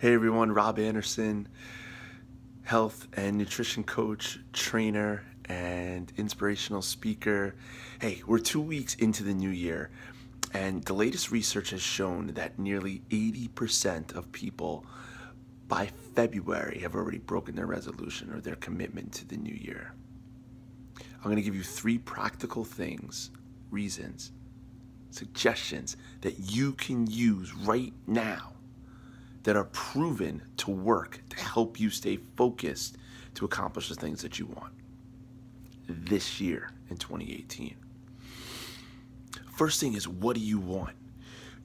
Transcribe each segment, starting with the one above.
Hey everyone, Rob Anderson, health and nutrition coach, trainer, and inspirational speaker. Hey, we're 2 weeks into the new year, and the latest research has shown that nearly 80% of people by February have already broken their resolution or their commitment to the new year. I'm going to give you 3 practical things, reasons, suggestions that you can use right now that are proven to work to help you stay focused to accomplish the things that you want this year in 2018. First thing is, what do you want?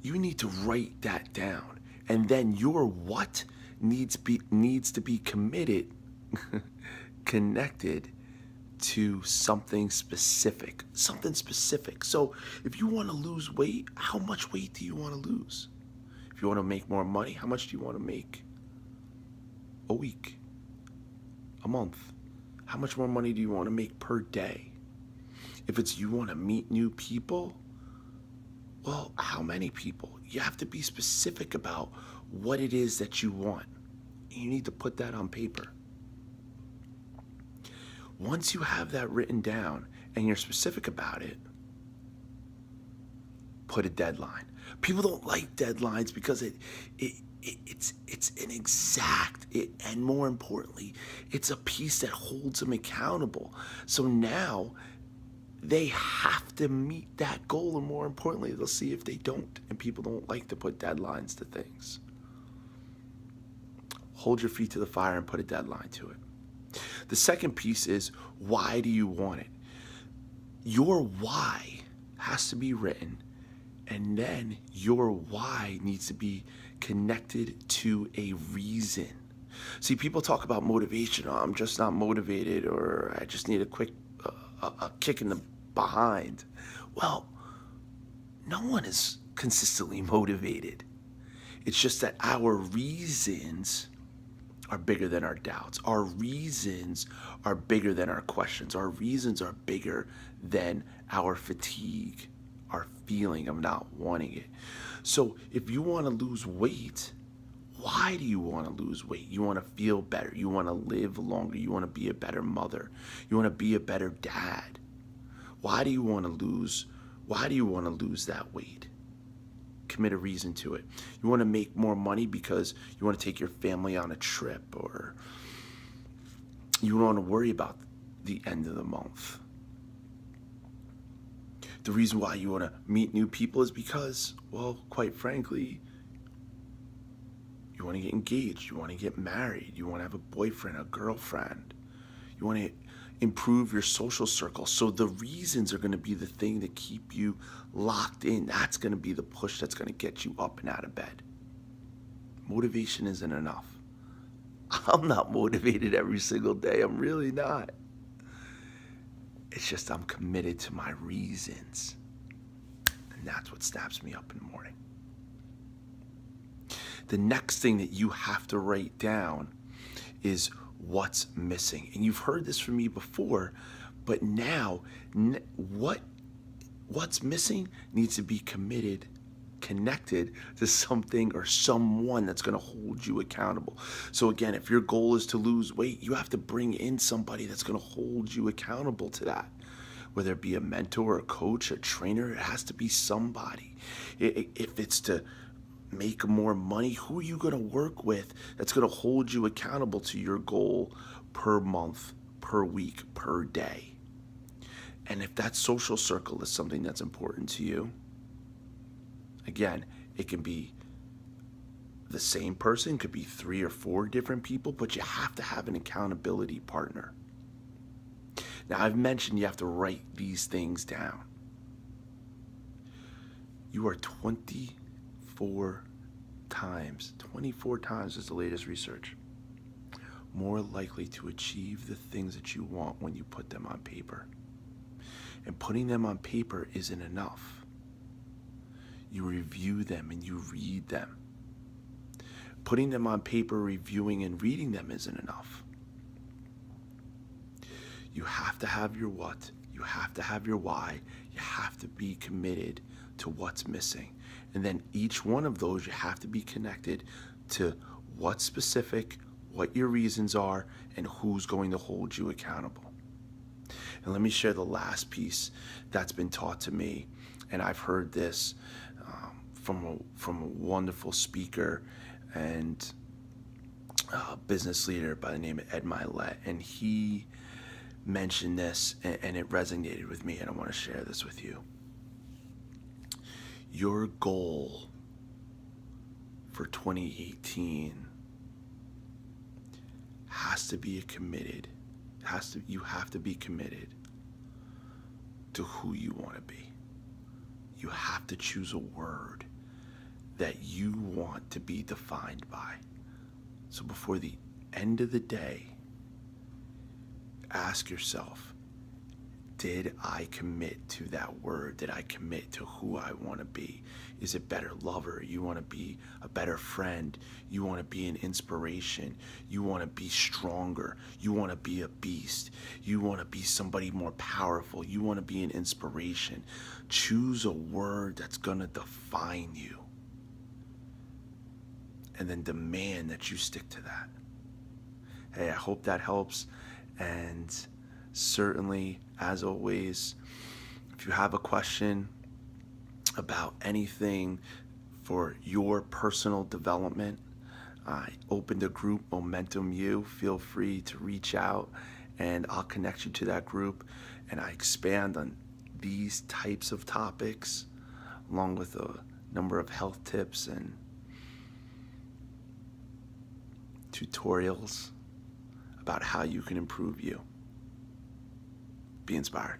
You need to write that down, and then your what needs to be committed, connected to something specific. So if you want to lose weight, how much weight do you want to lose? If you want to make more money, how much do you want to make a week, a month? How much more money do you want to make per day? If it's you want to meet new people, well, how many people? You have to be specific about what it is that you want. You need to put that on paper. Once you have that written down and you're specific about it, put a deadline. People don't like deadlines because it's inexact, and more importantly, it's a piece that holds them accountable. So now they have to meet that goal, and more importantly, they'll see if they don't. And people don't like to put deadlines to things. Hold your feet to the fire and put a deadline to it. The second piece is, why do you want it? Your why has to be written, and then your why needs to be connected to a reason. See, people talk about motivation. Oh, I'm just not motivated, or I just need a quick a kick in the behind. Well, no one is consistently motivated. It's just that our reasons are bigger than our doubts. Our reasons are bigger than our questions. Our reasons are bigger than our fatigue, our feeling of not wanting it. So if you want to lose weight, why do you want to lose weight? You want to feel better. You want to live longer. You want to be a better mother. You want to be a better dad. Why do you want to lose that weight? Commit a reason to it. You want to make more money because you want to take your family on a trip, or you don't want to worry about the end of the month. The reason why you want to meet new people is because, well, quite frankly, you want to get engaged, you want to get married, you want to have a boyfriend, a girlfriend, you want to improve your social circle. So the reasons are going to be the thing that keep you locked in. That's going to be the push that's going to get you up and out of bed. Motivation isn't enough. I'm not motivated every single day. I'm really not. It's just I'm committed to my reasons. And that's what snaps me up in the morning. The next thing that you have to write down is what's missing. And you've heard this from me before, but now what's missing needs to be connected to something or someone that's going to hold you accountable. So again, if your goal is to lose weight, you have to bring in somebody that's going to hold you accountable to that. Whether it be a mentor, a coach, a trainer, it has to be somebody. If it's to make more money, who are you going to work with that's going to hold you accountable to your goal per month, per week, per day? And if that social circle is something that's important to you, again, it can be the same person, could be 3 or 4 different people, but you have to have an accountability partner. Now, I've mentioned you have to write these things down. You are 24 times is the latest research, more likely to achieve the things that you want when you put them on paper. And putting them on paper isn't enough. You review them and you read them. Putting them on paper, reviewing and reading them isn't enough. You have to have your what, you have to have your why, you have to be committed to what's missing. And then each one of those, you have to be connected to what's specific, what your reasons are, and who's going to hold you accountable. And let me share the last piece that's been taught to me, and I've heard this from a wonderful speaker and business leader by the name of Ed Milet, and he mentioned this, and it resonated with me, and I want to share this with you. Your goal for 2018 has to be you have to be committed to who you want to be. You have to choose a word that you want to be defined by. So before the end of the day, ask yourself, did I commit to that word? Did I commit to who I want to be? Is it better lover? You want to be a better friend. You want to be an inspiration. You want to be stronger. You want to be a beast. You want to be somebody more powerful. You want to be an inspiration. Choose a word that's going to define you. And then demand that you stick to that. Hey, I hope that helps. And certainly, as always, if you have a question about anything for your personal development, I opened a group, Momentum U. Feel free to reach out and I'll connect you to that group. And I expand on these types of topics along with a number of health tips and tutorials about how you can improve you. Be inspired.